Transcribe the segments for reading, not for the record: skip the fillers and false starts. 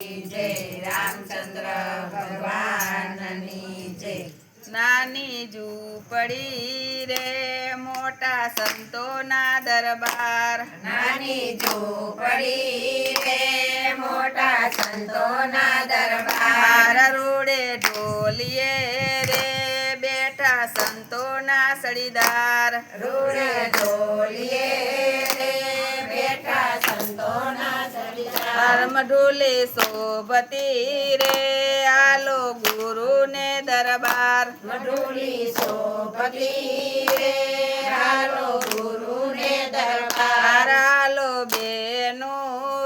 जय रामचंद्र भगवाननी जय। नानी झूपड़ी रे मोटा संतोना दरबार, नानी झूपड़ी रे मोटा संतोना दरबार, रोडे ढोलिए रे बेटा संतोना सड़ीदार, रूड़े ढोलिए रे बेटा संतोना सड़ीदार, मढोले सोबती रे आलो गुरु ने दरबार, मढोली सोबती रे आलो गुरु ने दरबार, आलो बेनो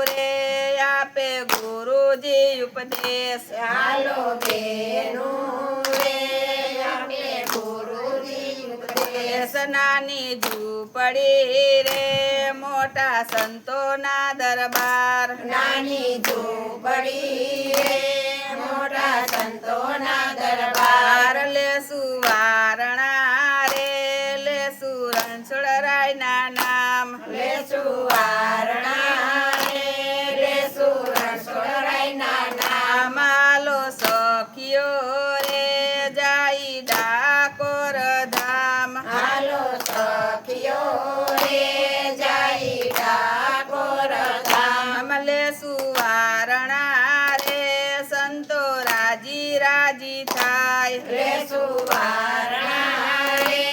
रे आपे गुरुजी उपदेश, आलो बेनू रे आपे गुरुजी उपदेश, नानी झूपड़ी रे मोटा संतोना दरबार, नानी झूपड़ी रे मोटा संतोना दरबार, ले सुवारणा रे ले सुरणछोड़राय ना नाम, ले सुवारणा रे ले सुरणछोड़राय ना नाम, मालो सखियो रे जाई डाकोर धाम, हालो सखियो रे जाई डाकोर धाम, ले सुवारणा रे संतो राजी राजी थाय, ले सुवारणा रे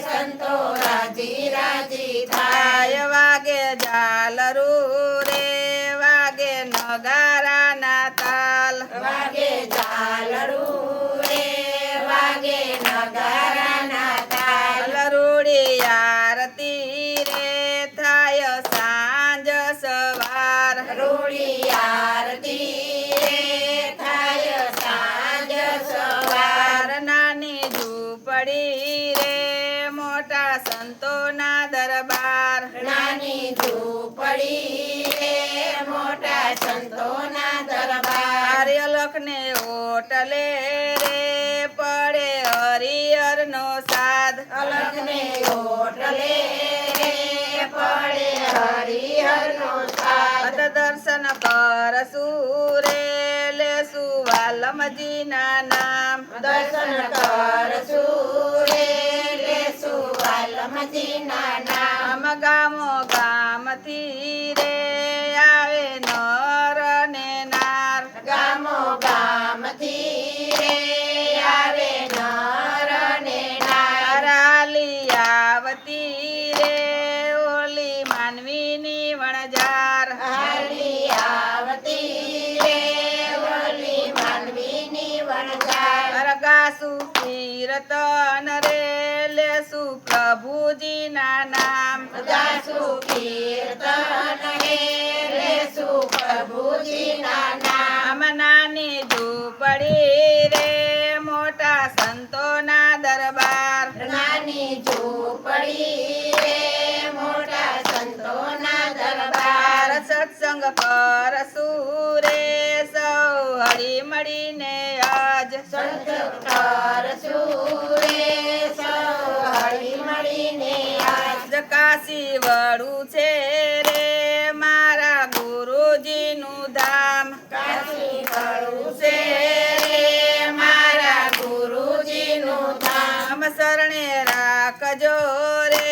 संतो राजी राजी थाय, वागे झालरू रे वागे नगारा ना ताल, वागे झालरू रे वागे नगारा ना ताल, रूड़ी आरती रे थाय सांज सवार, रूड़ी आरती रे थाय सांज सवार, नानी झूपड़ी रे मोटा संतोना दरबार, नानी झूपड़ी रे मोटा संतोना दरबार, अलख ने ओटले रे पड़े हरिहर नो साध, अलग ने ओटले रे पड़े हरिहर नो साध, दर्शन करसु रे लेसु वाल्मजी ना नाम, दर्शन करसु रे लेसु वाल्मजी ना नाम, गामो गामथी रे आवे नर ने नार, गामो गामथी रे आवे नर ने नार, हाली आवती रे ओली मानवीनी वणजार, हाली आवती रे ओली मानवीनी वणजार, गासु कीर्तन रे लेसु प्रभुजी ना नाम, गासु कीर्तन रे लेसु प्रभुजी ना नाम, नानी झूपड़ी रे मोटा संतोना दरबार, नानी झूपड़ी रे मोटा संतोना दरबार, सत्संग करसु रे सौ हरी मड़ी ने आज, संत करसु रे सौ हरी मળી ને આજ, કાશી વળું છે રે મારા ગુરુજીનું ધામ, કાશી વળું છે રે મારા ગુરુજીનું ધામ, શરણે રાખજો રે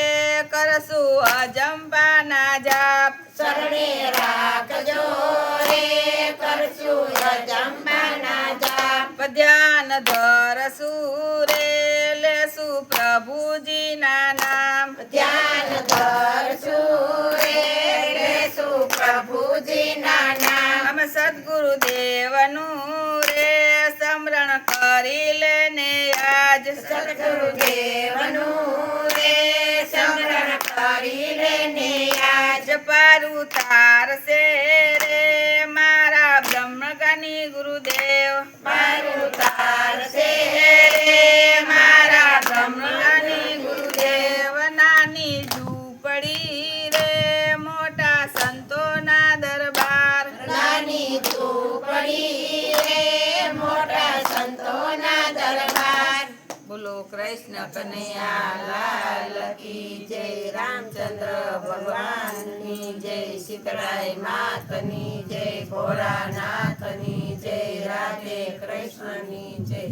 કરસુ અજંપાના જાપ, શરણે રાખજો રે કરસુ અજંપાના જાપ, ધ્યાન ધરસુ રે લેસુ પ્રભુજીના નામ, ધ્યાન ધરસુ રે લેસુ પ્રભુજીના નામ, સદગુરુદેવનું રે સ્મરણ કરી લેને આજ, સદગુરુદેવનું રે સ્મરણ કરી લેને આજ, પારું તારસે રે મારા બ્રહ્મગાની ગુરુદેવ, મારું તારસે રે મારા બ્રહ્મગાની ગુરુદેવ, નાની ઝૂંપડી રે મોટા સંતોના દરબાર, નાની ઝૂંપડી રે મોટા સંતોના દરબાર, બોલો કૃષ્ણ કનૈયા લાલ કી જય રામચંદ્ર ભગવાનની જય શીતળાઈ માતની જય ભોળાનાથની જય રાધે કૃષ્ણની જય